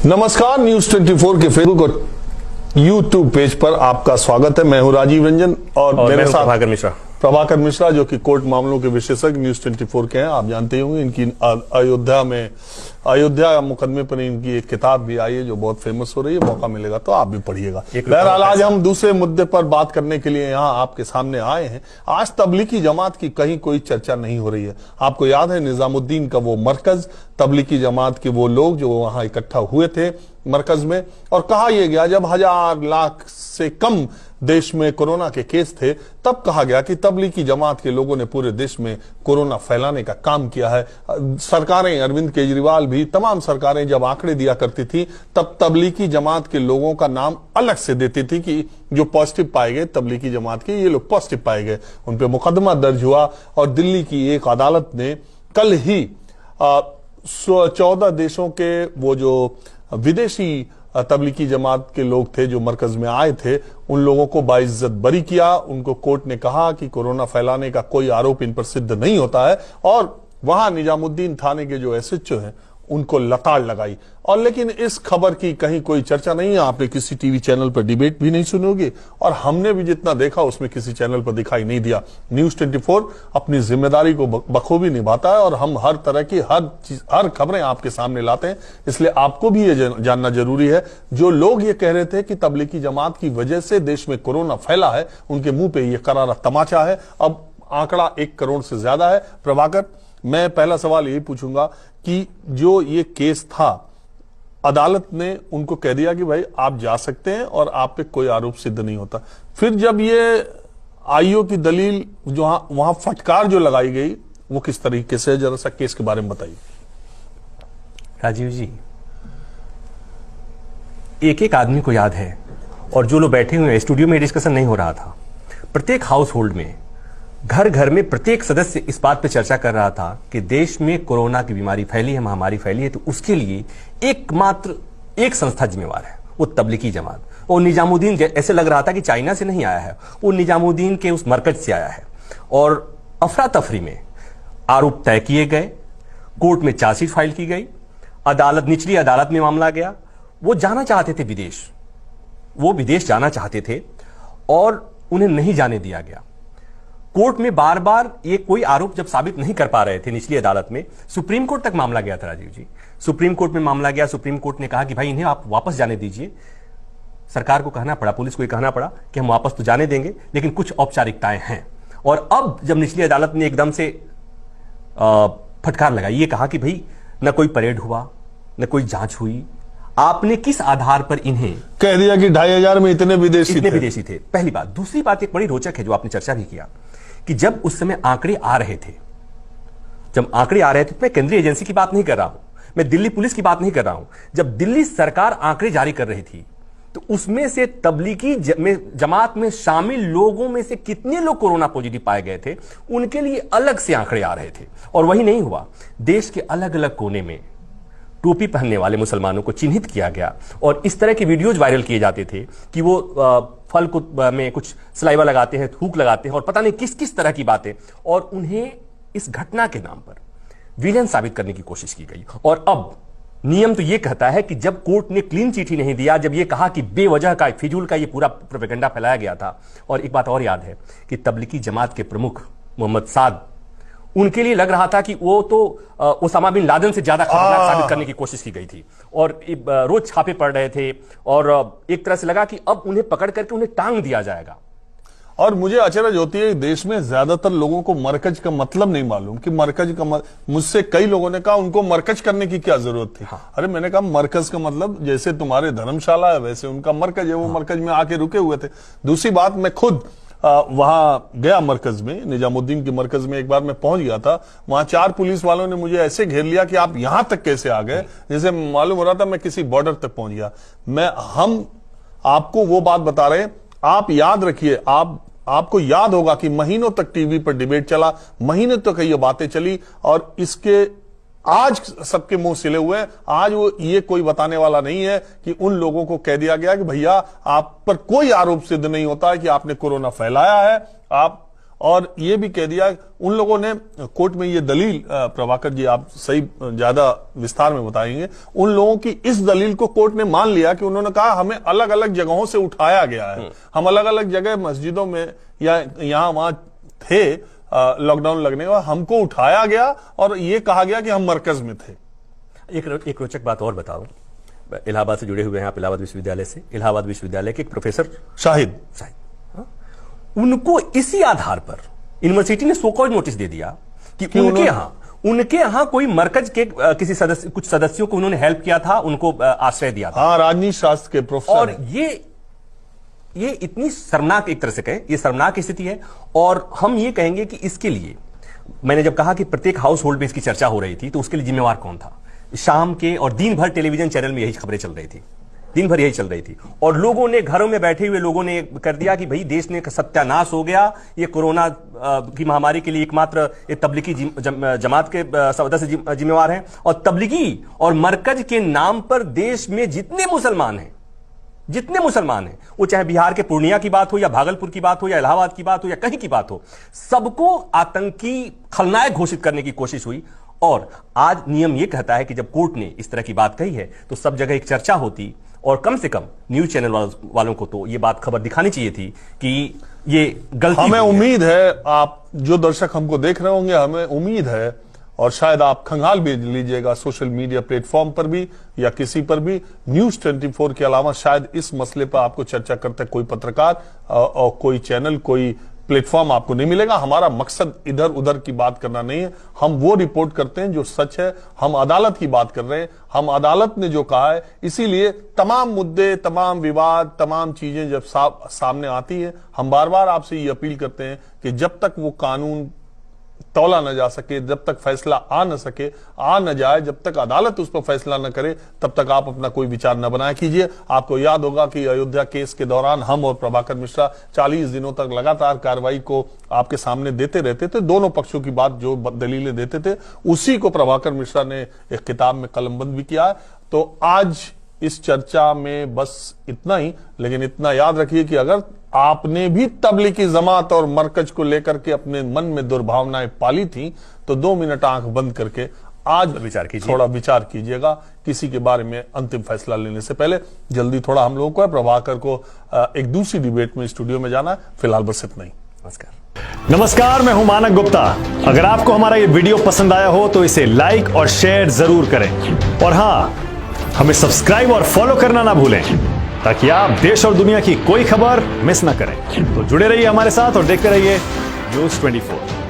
नमस्कार, न्यूज 24 के फेसबुक और यूट्यूब पेज पर आपका स्वागत है। मैं हूं राजीव रंजन और मेरे साथ प्रभाकर मिश्रा जो कि कोर्ट मामलों के विशेषज्ञ न्यूज 24 के हैं। आप जानते होंगे इनकी अयोध्या मुकदमे पर इनकी एक किताब भी आई है जो बहुत फेमस हो रही है। मौका मिलेगा तो आप भी पढ़िएगा। बहरहाल आज हम दूसरे मुद्दे पर बात करने के लिए यहाँ आपके सामने आए हैं। आज तबलीगी जमात की कहीं कोई चर्चा नहीं हो रही है। आपको याद है निजामुद्दीन का वो मरकज, तबलीगी जमात के वो लोग जो वहां इकट्ठा हुए थे मरकज में, और कहा यह गया जब 1000 लाख से कम देश में कोरोना के केस थे तब कहा गया कि तबलीगी जमात के लोगों ने पूरे देश में कोरोना फैलाने का काम किया है। सरकारें, अरविंद केजरीवाल भी, तमाम सरकारें जब आंकड़े दिया करती थी तब तबलीगी जमात के लोगों का नाम अलग से देती थी कि जो पॉजिटिव पाए गए तबलीगी जमात के, ये लोग पॉजिटिव पाए गए। उन पर मुकदमा दर्ज हुआ और दिल्ली की एक अदालत ने कल ही 14 देशों के वो जो विदेशी तबलीगी जमात के लोग थे जो मरकज में आए थे उन लोगों को बाइज्जत बरी किया। उनको कोर्ट ने कहा कि कोरोना फैलाने का कोई आरोप इन पर सिद्ध नहीं होता है और वहां निजामुद्दीन थाने के जो एसएचओ हैं उनको लताड़ लगाई। और लेकिन इस खबर की कहीं कोई चर्चा नहीं है। आपने किसी टीवी चैनल पर डिबेट भी नहीं सुनी होगी और हमने भी जितना देखा उसमें किसी चैनल पर दिखाई नहीं दिया। न्यूज 24 अपनी जिम्मेदारी को बखूबी निभाता है और हम हर तरह की हर खबरें आपके सामने लाते हैं। इसलिए आपको भी ये जानना जरूरी है। जो लोग ये कह रहे थे कि तबलीगी जमात की वजह से देश में कोरोना फैला है, उनके मुंह पे ये करारा तमाचा है। अब आंकड़ा 1 करोड़ से ज्यादा है। प्रभाकर, मैं पहला सवाल यही पूछूंगा कि जो ये केस था अदालत ने उनको कह दिया कि भाई आप जा सकते हैं और आप पे कोई आरोप सिद्ध नहीं होता। फिर जब ये आईओ की दलील जो वहां फटकार जो लगाई गई वो किस तरीके से, जरा सा केस के बारे में बताइए। राजीव जी, एक एक आदमी को याद है और जो लोग बैठे हुए हैं, स्टूडियो में डिस्कशन नहीं हो रहा था, प्रत्येक हाउस होल्ड में, घर घर में प्रत्येक सदस्य इस बात पर चर्चा कर रहा था कि देश में कोरोना की बीमारी फैली है, महामारी फैली है, तो उसके लिए एकमात्र एक संस्था जिम्मेवार है, वो तबलीगी जमात। और निजामुद्दीन ऐसे लग रहा था कि चाइना से नहीं आया है, वो निजामुद्दीन के उस मरकज से आया है। और अफरा तफरी में आरोप तय किए गए, कोर्ट में चार्जशीट फाइल की गई, अदालत, निचली अदालत में मामला गया। वो जाना चाहते थे विदेश, वो विदेश जाना चाहते थे और उन्हें नहीं जाने दिया गया। कोर्ट में बार बार ये कोई आरोप जब साबित नहीं कर पा रहे थे निचली अदालत में, सुप्रीम कोर्ट तक मामला गया था राजीव जी। सुप्रीम कोर्ट में मामला गया, सुप्रीम कोर्ट ने कहा कि भाई इन्हें आप वापस जाने दीजिए। सरकार को कहना पड़ा, पुलिस को ये कहना पड़ा कि हम वापस तो जाने देंगे लेकिन कुछ औपचारिकताएं हैं। और अब जब निचली अदालत ने एकदम से फटकार लगाई, ये कहा कि भाई न कोई परेड हुआ, न कोई जांच हुई, आपने किस आधार पर इन्हें कह दिया कि 2500 में इतने विदेशी थे। पहली बात। दूसरी बात एक बड़ी रोचक है जो आपने चर्चा भी किया कि जब उस समय आंकड़े आ रहे थे, तो मैं केंद्रीय एजेंसी की बात नहीं कर रहा हूं, मैं दिल्ली पुलिस की बात नहीं कर रहा हूं। जब दिल्ली सरकार आंकड़े जारी कर रही थी तो उसमें से तबलीगी जमात में शामिल लोगों में से कितने लोग कोरोना पॉजिटिव पाए गए थे उनके लिए अलग से आंकड़े आ रहे थे। और वही नहीं हुआ, देश के अलग अलग कोने में टोपी पहनने वाले मुसलमानों को चिन्हित किया गया और इस तरह के वीडियोज वायरल किए जाते थे कि वो फल को में कुछ सलाइवा लगाते हैं, थूक लगाते हैं और पता नहीं किस किस तरह की बातें, और उन्हें इस घटना के नाम पर विलेन साबित करने की कोशिश की गई। और अब नियम तो यह कहता है कि जब कोर्ट ने क्लीन चिट ही नहीं दिया, जब यह कहा कि बेवजह का, फिजूल का ये पूरा प्रोपेगेंडा फैलाया गया था। और एक बात और याद है कि तबलीगी जमात के प्रमुख मोहम्मद साद, उनके लिए लग रहा था कि वो तो ओसामा बिन लादेन से ज्यादा खतरनाक साबित करने की कोशिश की गई थी और रोज छापे पड़ रहे थे और एक तरह से लगा कि अब उन्हें पकड़ करके उन्हें टांग दिया जाएगा। और मुझे अचरज होती है देश में ज्यादातर लोगों को मरकज का मतलब नहीं मालूम कि मरकज का मुझसे कई लोगों ने कहा उनको मरकज करने की क्या जरूरत थी। हाँ। अरे मैंने कहा मरकज का मतलब जैसे तुम्हारे धर्मशाला है वैसे उनका मरकज है, वो मरकज में आके रुके हुए थे। दूसरी बात, मैं खुद वहां गया मरकज में, निजामुद्दीन के मरकज में एक बार मैं पहुंच गया था। वहां 4 पुलिस वालों ने मुझे ऐसे घेर लिया कि आप यहां तक कैसे आ गए, जैसे मालूम हो रहा था मैं किसी बॉर्डर तक पहुंच गया। हम आपको वो बात बता रहे हैं, आप याद रखिए, आपको याद होगा कि महीनों तक टीवी पर डिबेट चला, महीनों तक ये बातें चली और इसके आज सबके मुंह सिले हुए हैं। आज वो ये कोई बताने वाला नहीं है कि उन लोगों को कह दिया गया कि भैया आप पर कोई आरोप सिद्ध नहीं होता है कि आपने कोरोना फैलाया है, आप और ये भी कह दिया, उन लोगों ने कोर्ट में ये दलील, प्रभाकर जी आप सही ज्यादा विस्तार में बताएंगे, उन लोगों की इस दलील को कोर्ट ने मान लिया कि उन्होंने कहा हमें अलग अलग जगहों से उठाया गया है, हम अलग अलग जगह मस्जिदों में या यहां वहां थे लॉकडाउन लगने का, हमको उठाया गया और ये कहा गया कि हम मरकज में थे। एक रोचक बात और बताऊं, इलाहाबाद से जुड़े हुए हैं आप, इलाहाबाद विश्वविद्यालय से, इलाहाबाद विश्वविद्यालय के एक प्रोफेसर शाहिद, उनको इसी आधार पर यूनिवर्सिटी ने सो कॉज नोटिस दे दिया कि उनके यहां कोई मरकज के किसी सदस्य, कुछ सदस्यों को उन्होंने हेल्प किया था, उनको आश्रय दिया था। हाँ, राजनीति शास्त्र के प्रोफेसर। और ये इतनी शर्मनाक, एक तरह से कहें ये शर्मनाक स्थिति है। और हम ये कहेंगे कि इसके लिए मैंने जब कहा कि प्रत्येक हाउस होल्ड में इसकी चर्चा हो रही थी, तो उसके लिए जिम्मेवार कौन था? शाम के और दिन भर टेलीविजन चैनल में यही खबरें चल रही थी, दिन भर यही चल रही थी, और लोगों ने, घरों में बैठे हुए लोगों ने कर दिया कि भाई देश ने सत्यानाश हो गया, ये कोरोना की महामारी के लिए एकमात्र तबलीगी जमात के सदस्य जिम्मेवार हैं। और तबलीगी और मरकज के नाम पर देश में जितने मुसलमान हैं, वो चाहे बिहार के पूर्णिया की बात हो या भागलपुर की बात हो या इलाहाबाद की बात हो या कहीं की बात हो, सबको आतंकी खलनायक घोषित करने की कोशिश हुई। और आज नियम यह कहता है कि जब कोर्ट ने इस तरह की बात कही है तो सब जगह एक चर्चा होती, और कम से कम न्यूज चैनल वालों को तो ये बात खबर दिखानी चाहिए थी कि ये गलती। हमें उम्मीद है, आप जो दर्शक हमको देख रहे होंगे, हमें उम्मीद है, और शायद आप खंगाल भी लीजिएगा सोशल मीडिया प्लेटफॉर्म पर भी या किसी पर भी, न्यूज 24 के अलावा शायद इस मसले पर आपको चर्चा करते कोई पत्रकार और कोई चैनल, कोई प्लेटफॉर्म आपको नहीं मिलेगा। हमारा मकसद इधर उधर की बात करना नहीं है, हम वो रिपोर्ट करते हैं जो सच है। हम अदालत की बात कर रहे हैं, हम अदालत ने जो कहा है, इसीलिए तमाम मुद्दे, तमाम विवाद, तमाम चीजें जब सामने आती है, हम बार बार आपसे ये अपील करते हैं कि जब तक वो कानून तौला न जा सके, जब तक फैसला आ न जाए, जब तक अदालत उस पर फैसला न करे, तब तक आप अपना कोई विचार न बनाया कीजिए। आपको याद होगा कि अयोध्या केस के दौरान हम और प्रभाकर मिश्रा 40 दिनों तक लगातार कार्रवाई को आपके सामने देते रहते थे, दोनों पक्षों की बात जो दलीलें देते थे, उसी को प्रभाकर मिश्रा ने एक किताब में कलमबंद भी किया है। तो आज इस चर्चा में बस इतना ही, लेकिन इतना याद रखिए कि अगर आपने भी तबलीगी जमात और मरकज को लेकर के अपने मन में दुर्भावनाएं पाली थी, तो 2 मिनट आंख बंद करके आज थोड़ा विचार कीजिएगा किसी के बारे में अंतिम फैसला लेने से पहले। जल्दी थोड़ा हम लोगों को, प्रभाकर को एक दूसरी डिबेट में स्टूडियो में जाना है। फिलहाल बस इतना ही। नमस्कार, मैं हूं मानक गुप्ता। अगर आपको हमारा ये वीडियो पसंद आया हो तो इसे लाइक और शेयर जरूर करें, और हाँ, हमें सब्सक्राइब और फॉलो करना ना भूलें, ताकि आप देश और दुनिया की कोई खबर मिस ना करें। तो जुड़े रहिए हमारे साथ और देखते रहिए न्यूज़ 24।